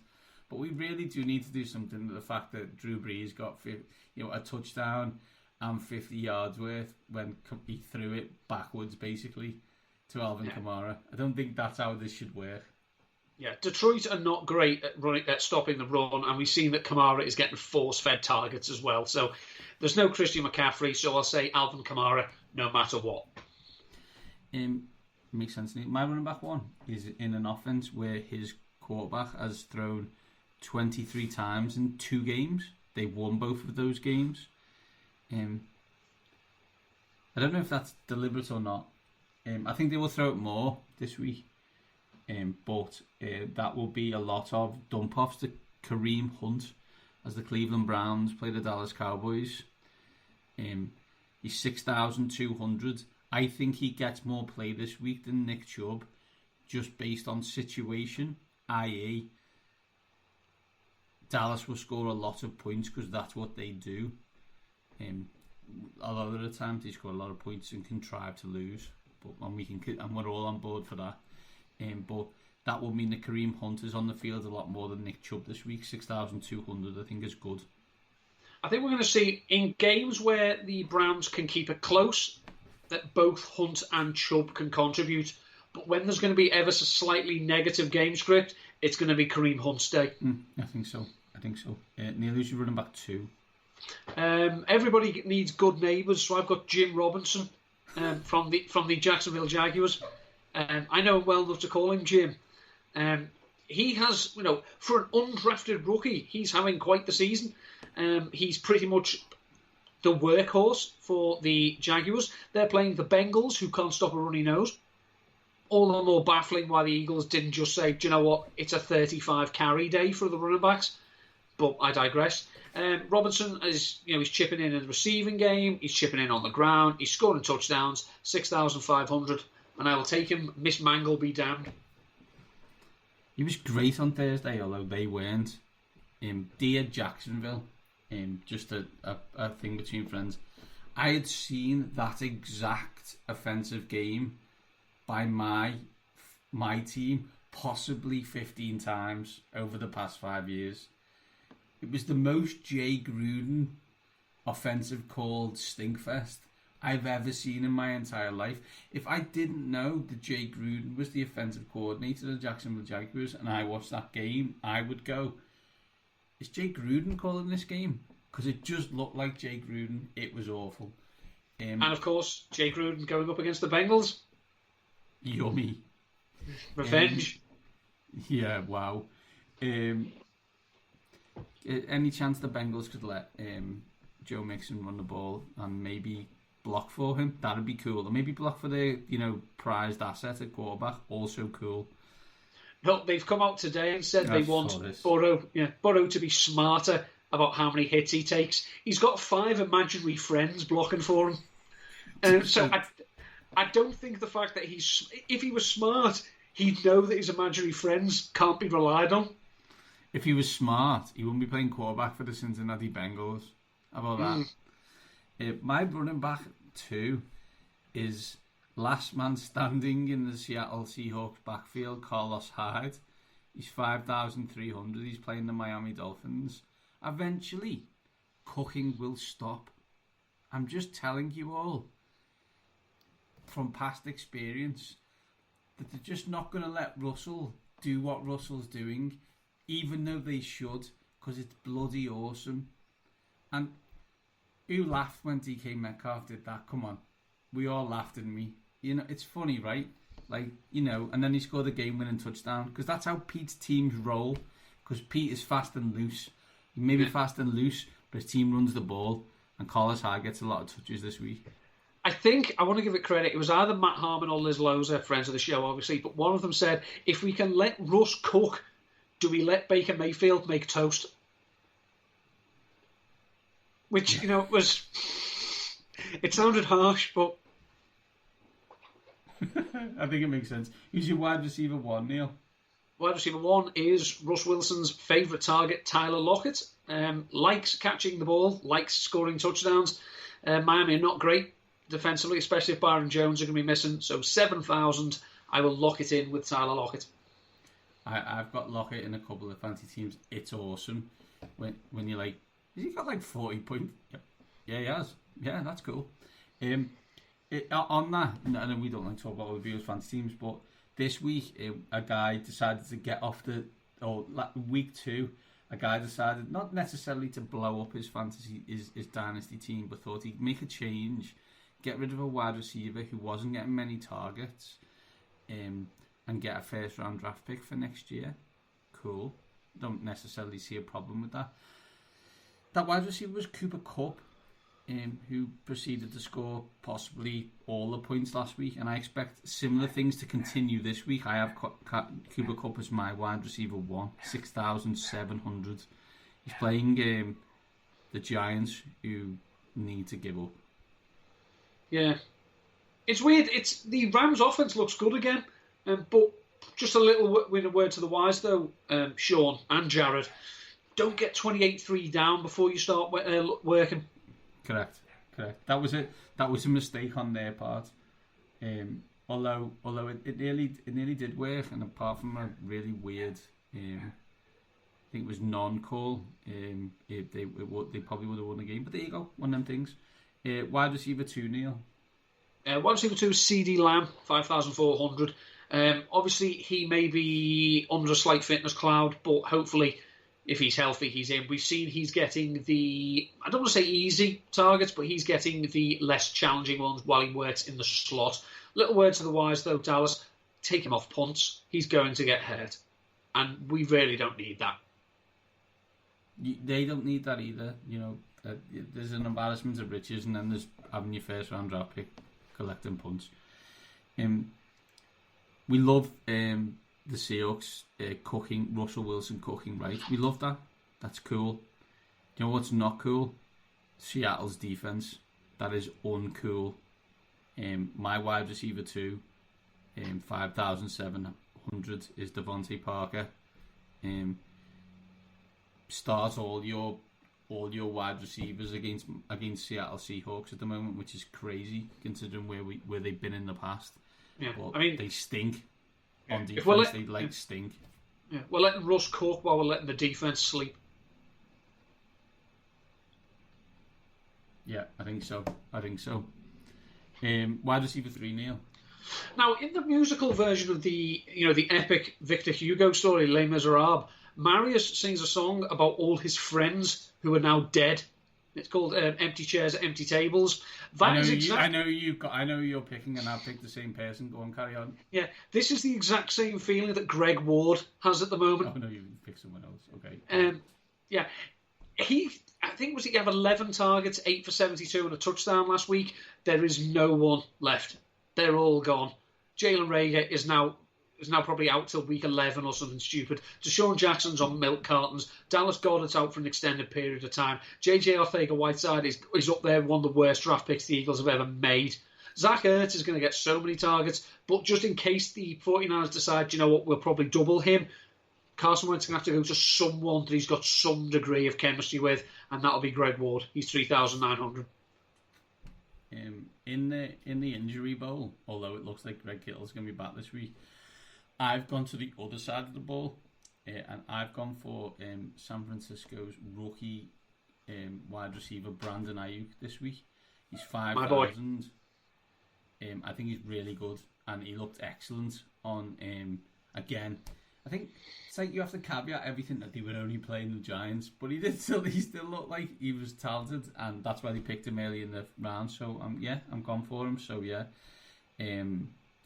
but we really do need to do something with the fact that Drew Brees got a touchdown and 50 yards worth when he threw it backwards basically to Alvin Kamara. I don't think that's how this should work. Yeah, Detroit are not great at stopping the run, and we've seen that Kamara is getting force-fed targets as well. So there's no Christian McCaffrey, so I'll say Alvin Kamara no matter what. Makes sense to me. My running back one is in an offense where his quarterback has thrown 23 times in 2 games. They won both of those games. I don't know if that's deliberate or not. I think they will throw it more this week. But that will be a lot of dump-offs to Kareem Hunt as the Cleveland Browns play the Dallas Cowboys. He's 6,200. I think he gets more play this week than Nick Chubb, just based on situation, i.e. Dallas will score a lot of points because that's what they do. A lot of the time they score a lot of points and contrive to lose, and we're all on board for that. But that will mean that Kareem Hunt is on the field a lot more than Nick Chubb this week. 6,200 I think is good. I think we're going to see in games where the Browns can keep it close that both Hunt and Chubb can contribute. But when there's going to be ever so slightly negative game script, it's going to be Kareem Hunt's day. I think so. Neil, who's your running back 2? Everybody needs good neighbours, so I've got Jim Robinson from the Jacksonville Jaguars. I know him well enough to call him Jim. He has, for an undrafted rookie, he's having quite the season. He's pretty much the workhorse for the Jaguars. They're playing the Bengals, who can't stop a runny nose. All the more baffling why the Eagles didn't just say, do you know what, it's a 35 carry day for the running backs. But I digress. Robinson is, he's chipping in the receiving game. He's chipping in on the ground. He's scoring touchdowns. 6,500. And I will take him. Miss Mangle be damned. He was great on Thursday, although they weren't. Dear Jacksonville, just a thing between friends. I had seen that exact offensive game by my team possibly 15 times over the past 5 years. It was the most Jay Gruden offensive called stinkfest I've ever seen in my entire life. If I didn't know that Jay Gruden was the offensive coordinator of the Jacksonville Jaguars and I watched that game, I would go, is Jay Gruden calling this game? Because it just looked like Jay Gruden. It was awful. And of course, Jay Gruden going up against the Bengals. Yummy. Revenge. Yeah, wow. Any chance the Bengals could let Joe Mixon run the ball and maybe block for him? That'd be cool. Or maybe block for their, prized asset at quarterback. Also cool. No, they've come out today and said they want Burrow to be smarter about how many hits he takes. He's got 5 imaginary friends blocking for him. So I don't think the fact that if he was smart, he'd know that his imaginary friends can't be relied on. If he was smart, he wouldn't be playing quarterback for the Cincinnati Bengals. How about that? My running back 2 is last man standing in the Seattle Seahawks backfield, Carlos Hyde. He's 5,300. He's playing the Miami Dolphins. Eventually, cooking will stop. I'm just telling you all, from past experience, that they're just not going to let Russell do what Russell's doing, even though they should, because it's bloody awesome. And who laughed when DK Metcalf did that? Come on. We all laughed, didn't we? It's funny, right? And then he scored a game-winning touchdown, because that's how Pete's teams roll, because Pete is fast and loose. He may be fast and loose, but his team runs the ball, and Carlos Hyde gets a lot of touches this week. I think, I want to give it credit, it was either Matt Harmon or Liz Loza, friends of the show, obviously, but one of them said, if we can let Russ cook, do we let Baker Mayfield make toast? Which, was... It sounded harsh, but... I think it makes sense. Who's your wide receiver 1, Neil? Wide receiver 1 is Russ Wilson's favourite target, Tyler Lockett. Likes catching the ball, likes scoring touchdowns. Miami are not great defensively, especially if Byron Jones are going to be missing. So 7,000, I will lock it in with Tyler Lockett. I've got Lockett in a couple of fantasy teams. It's awesome when you're like, has he got like 40 points? Yep. Yeah, he has. Yeah, that's cool. On that, I know we don't like to talk about other people's fantasy teams, but this week a guy decided to get off week 2. A guy decided not necessarily to blow up his fantasy, his dynasty team, but thought he'd make a change, get rid of a wide receiver who wasn't getting many targets, and get a first round draft pick for next year. Cool. Don't necessarily see a problem with that. That wide receiver was Cooper Kupp, who proceeded to score possibly all the points last week, and I expect similar things to continue this week. I have Cooper Kupp as my wide receiver 1, 6,700. He's playing the Giants, who need to give up. Yeah, it's weird. It's the Rams' offense looks good again, but just a little word to the wise though, Sean and Jared, don't get 28-3 down before you start working. Correct. That was it. That was a mistake on their part. Although it nearly did work, and apart from a really weird, I think it was non-call, they probably would have won the game. But there you go, one of them things. Wide receiver 2, Neil. Wide receiver 2 is CeeDee Lamb, 5,400. Obviously, he may be under a slight fitness cloud, but hopefully, if he's healthy, he's in. We've seen he's getting I don't want to say easy targets, but he's getting the less challenging ones while he works in the slot. Little word to the wise, though, Dallas, take him off punts. He's going to get hurt. And we really don't need that. They don't need that either. There's an embarrassment of riches, and then there's having your first round draft pick collecting punts. We love the Seahawks cooking, Russell Wilson cooking, right? We love that. That's cool. You know what's not cool? Seattle's defense. That is uncool. My wide receiver 2, 5,700 is Devontae Parker. Start all your wide receivers against Seattle Seahawks at the moment, which is crazy considering where they've been in the past. Yeah, but they stink. On defense, they stink. Yeah, we're letting Russ cook while we're letting the defense sleep. Yeah, I think so. Wide receiver 3, Neil. Now, in the musical version of the epic Victor Hugo story, Les Miserables, Marius sings a song about all his friends who are now dead. It's called Empty Chairs, Empty Tables. I know you're picking, and I'll pick the same person. Go on, carry on. Yeah, this is the exact same feeling that Greg Ward has at the moment. Oh, no, you pick someone else. Okay. Yeah. He have 11 targets, 8 for 72 and a touchdown last week. There is no one left. They're all gone. Jalen Reagor is now probably out till week 11 or something stupid. Deshaun Jackson's on milk cartons. Dallas Goedert's out for an extended period of time. J.J. Arcega-Whiteside is up there, one of the worst draft picks the Eagles have ever made. Zach Ertz is going to get so many targets, but just in case the 49ers decide, we'll probably double him, Carson Wentz is going to have to go to someone that he's got some degree of chemistry with, and that'll be Greg Ward. He's 3,900. In the injury bowl, although it looks like Greg Kittle's going to be back this week, I've gone to the other side of the ball, and I've gone for San Francisco's rookie wide receiver Brandon Ayuk this week. He's 5,000. I think he's really good, and he looked excellent on. Again, I think it's like you have to caveat everything that they were only playing the Giants, but he still looked like he was talented, and that's why they picked him early in the round. So I'm gone for him. So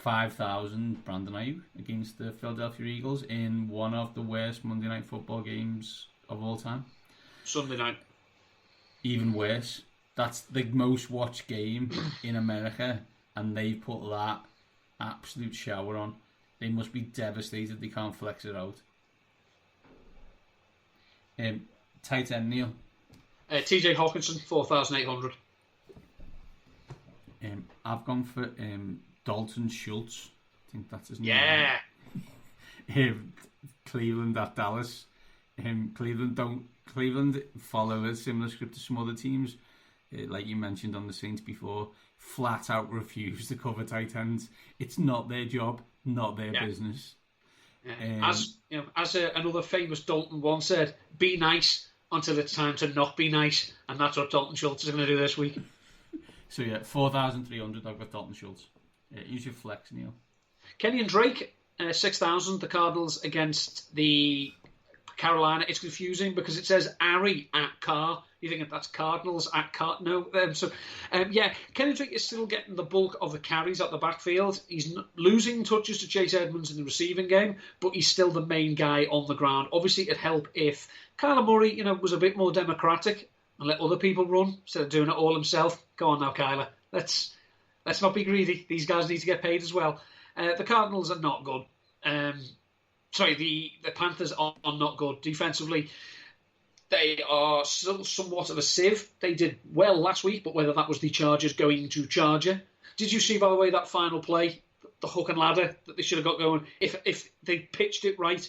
5,000 Brandon Ayuk against the Philadelphia Eagles in one of the worst Monday Night Football games of all time. Sunday night. Even worse. That's the most watched game in America, and they put that absolute shower on. They must be devastated they can't flex it out. Tight end, Neil. TJ Hawkinson, 4,800. I've gone for Dalton Schultz. I think that's his name. Yeah. Cleveland at Dallas. Cleveland follow a similar script to some other teams, like you mentioned on the Saints before. Flat out refuse to cover tight ends. It's not their job, not their business. Yeah. As another famous Dalton once said, "Be nice until it's time to not be nice," and that's what Dalton Schultz is going to do this week. So 4,300. I've got Dalton Schultz. Use your flex, Neil. Kenyon Drake, 6,000. The Cardinals against the Carolina. It's confusing because it says Ari at Carr. You think that's Cardinals at Carr? No. Kenyon Drake is still getting the bulk of the carries at the backfield. He's losing touches to Chase Edmonds in the receiving game, but he's still the main guy on the ground. Obviously, it'd help if Kyler Murray, was a bit more democratic and let other people run instead of doing it all himself. Go on now, Kyler. Let's not be greedy. These guys need to get paid as well. The Cardinals are not good. The Panthers are not good defensively. They are still somewhat of a sieve. They did well last week, but whether that was the Chargers going to Charger. Did you see, by the way, that final play, the hook and ladder that they should have got going? If they pitched it right,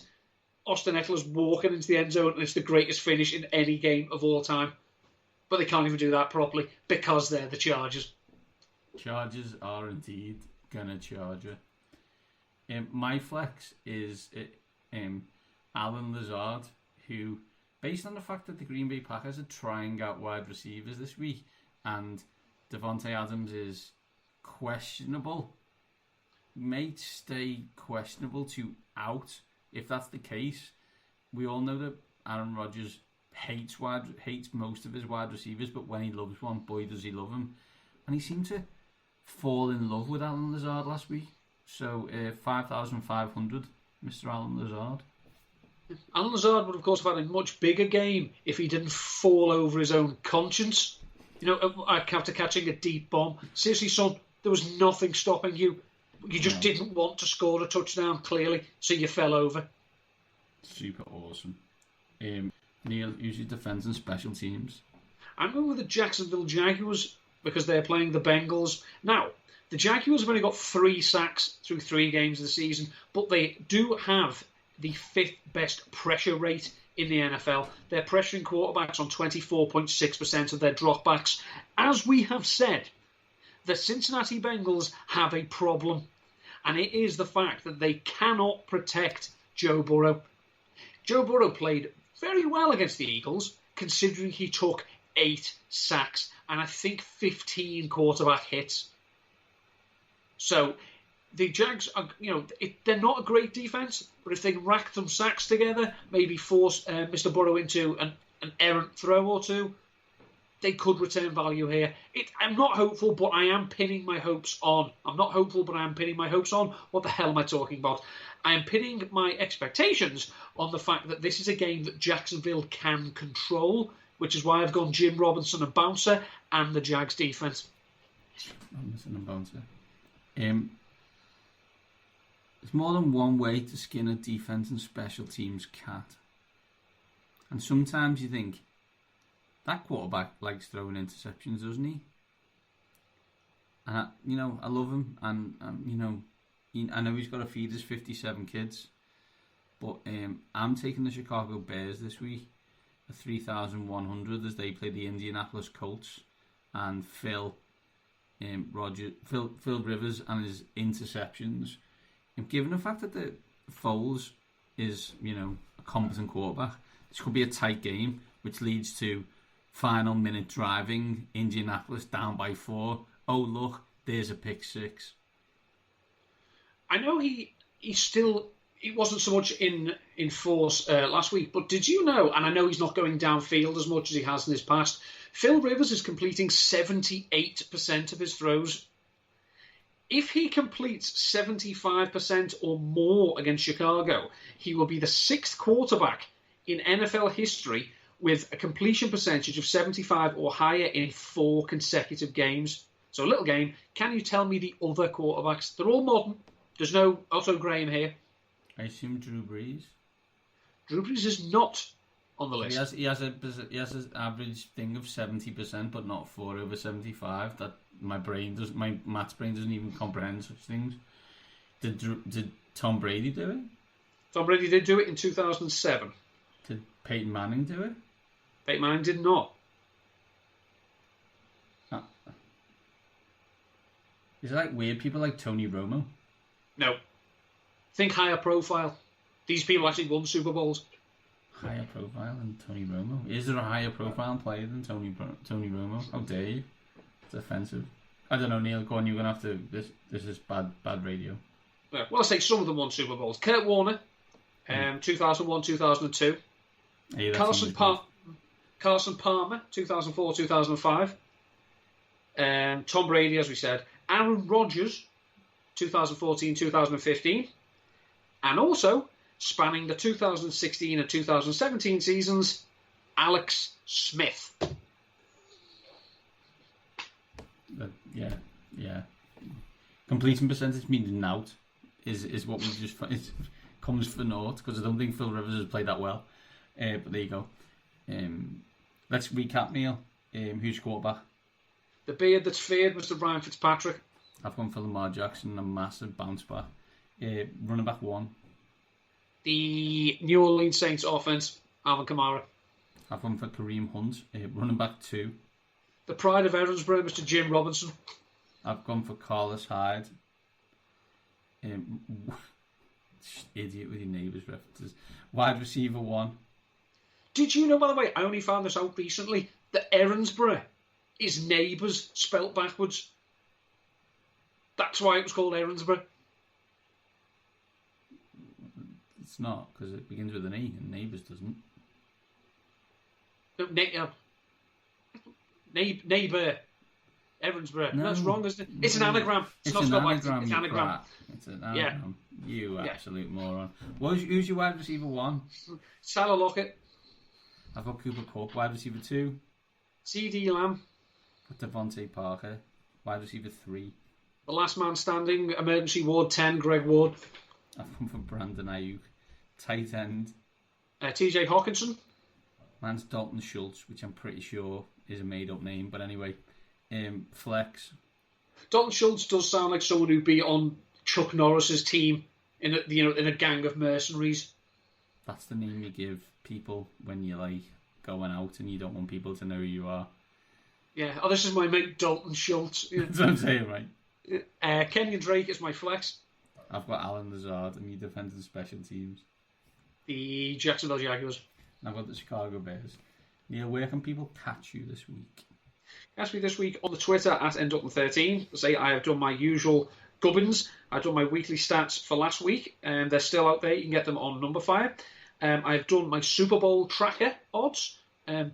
Austin Eckler's walking into the end zone, and it's the greatest finish in any game of all time. But they can't even do that properly because they're the Chargers. Chargers are indeed gonna charge you. My flex is Alan Lazard, who, based on the fact that the Green Bay Packers are trying out wide receivers this week, and Devontae Adams is questionable, may stay questionable to out. If that's the case, we all know that Aaron Rodgers hates most of his wide receivers, but when he loves one, boy does he love him. And he seemed to fall in love with Alan Lazard last week. So 5,500, Mr. Alan Lazard. Alan Lazard would, of course, have had a much bigger game if he didn't fall over his own conscience. After catching a deep bomb. Seriously, son, there was nothing stopping you. You just didn't want to score a touchdown, clearly, so you fell over. Super awesome. Neil, use your defence and special teams. I'm going with the Jacksonville Jaguars because they're playing the Bengals. Now, the Jaguars have only got 3 sacks through 3 games of the season, but they do have the 5th best pressure rate in the NFL. They're pressuring quarterbacks on 24.6% of their dropbacks. As we have said, the Cincinnati Bengals have a problem, and it is the fact that they cannot protect Joe Burrow. Joe Burrow played very well against the Eagles, considering he took 8 sacks and I think 15 quarterback hits. So the Jags are, they're not a great defense, but if they can rack some sacks together, maybe force Mr. Burrow into an errant throw or two, they could return value here. I'm not hopeful, but I am pinning my hopes on. I'm not hopeful, but I am pinning my hopes on. What the hell am I talking about? I am pinning my expectations on the fact that this is a game that Jacksonville can control, which is why I've gone Jim Robinson and Bouncer and the Jags defense. Robinson and Bouncer. There's more than one way to skin a defense and special teams cat. And sometimes you think, that quarterback likes throwing interceptions, doesn't he? And I love him, and I know he's got to feed his 57 kids, but I'm taking the Chicago Bears this week at 3,100 as they play the Indianapolis Colts, and Phil Rivers and his interceptions. And given the fact that the Foles is a competent quarterback, this could be a tight game, which leads to final minute driving, Indianapolis down by 4. Oh look, there's a pick 6. I know he wasn't so much in force last week, but did you know, and I know he's not going downfield as much as he has in his past, Phil Rivers is completing 78% of his throws. If he completes 75% or more against Chicago, he will be the 6th quarterback in NFL history with a completion percentage of 75 or higher in 4 consecutive games. So a little game. Can you tell me the other quarterbacks? They're all modern. There's no Otto Graham here. I assume Drew Brees. Drew Brees is not on the list. He has an average thing of 70%, but not 4/75. That my maths brain doesn't even comprehend such things. Did Tom Brady do it? Tom Brady did do it in 2007. Did Peyton Manning do it? Peyton Manning did not. Is it like weird people like Tony Romo? No. Think higher profile. These people actually won Super Bowls. Higher profile than Tony Romo? Is there a higher profile player than Tony Romo? How dare you? It's offensive. I don't know, Neil. Go on. You're gonna have to. This is bad radio. Well, let's take some of them won Super Bowls. Kurt Warner, 2001, 2002. Hey, Carson Palmer, 2004, 2005. Tom Brady, as we said. Aaron Rodgers, 2014, 2015. And also, spanning the 2016 and 2017 seasons, Alex Smith. Yeah. Completion percentage means naught is what we just it comes for naught because I don't think Phil Rivers has played that well. But there you go. Let's recap, Neil. Who's quarterback? The beard that's feared, Mr. Ryan Fitzpatrick. I've gone for Lamar Jackson, a massive bounce back. Running back 1. The New Orleans Saints offense, Alvin Kamara. I've gone for Kareem Hunt. Running back 2. The pride of Erinsborough, Mr. Jim Robinson. I've gone for Carlos Hyde. Idiot with your neighbours references. Wide receiver 1. Did you know, by the way, I only found this out recently, that Erinsborough is neighbours spelt backwards. That's why it was called Erinsborough. It's not, because it begins with an E and neighbours doesn't. No, neighbour. Erinsborough. No, that's wrong, isn't it? It's an anagram. It's not spelled like it's an anagram. It's an anagram. Yeah. You absolute moron. Who's your wide receiver 1? Tyler Lockett. I've got Cooper Kupp. Wide receiver 2. CD Lamb. Devontae Parker. Wide receiver 3. The last man standing, emergency ward 10, Greg Ward. I've gone for Brandon Ayuk. Tight end. TJ Hawkinson. Mine's Dalton Schultz, which I'm pretty sure is a made-up name. But anyway, flex. Dalton Schultz does sound like someone who'd be on Chuck Norris's team in a gang of mercenaries. That's the name you give people when you're like going out and you don't want people to know who you are. Yeah. Oh, this is my mate Dalton Schultz. Yeah. That's what I'm saying, right? Kenyon Drake is my flex. I've got Alan Lazard and you defending special teams. The Jacksonville Jaguars. And I've got the Chicago Bears. Neil, where can people catch you this week? Catch me this week on the Twitter at NDutton13. Say I have done my usual gubbins. I've done my weekly stats for last week, and they're still out there. You can get them on Numberfire. I've done my Super Bowl tracker odds.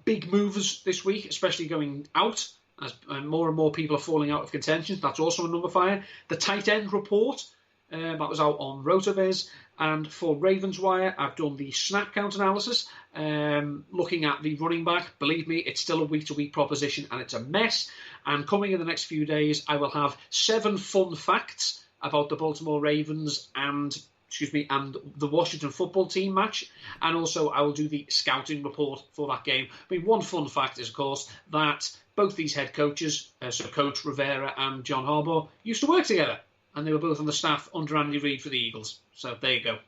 Big movers this week, especially going out, as more and more people are falling out of contention. That's also on Numberfire. The tight end report, that was out on Rotoviz. And for Ravenswire, I've done the snap count analysis, looking at the running back. Believe me, it's still a week-to-week proposition, and it's a mess. And coming in the next few days, I will have 7 fun facts about the Baltimore Ravens and the Washington football team match. And also, I will do the scouting report for that game. I mean, one fun fact is, of course, that both these head coaches, so Coach Rivera and John Harbaugh, used to work together. And they were both on the staff under Andy Reid for the Eagles. So there you go.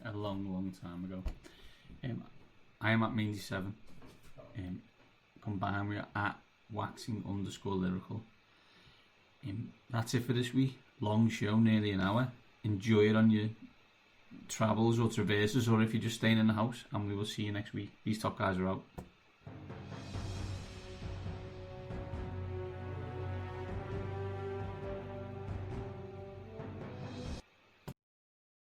A long, long time ago. I am at Mindy7. Come by me at waxing_lyrical. That's it for this week. Long show, nearly an hour. Enjoy it on your travels or traverses, or if you're just staying in the house. And we will see you next week. These top guys are out.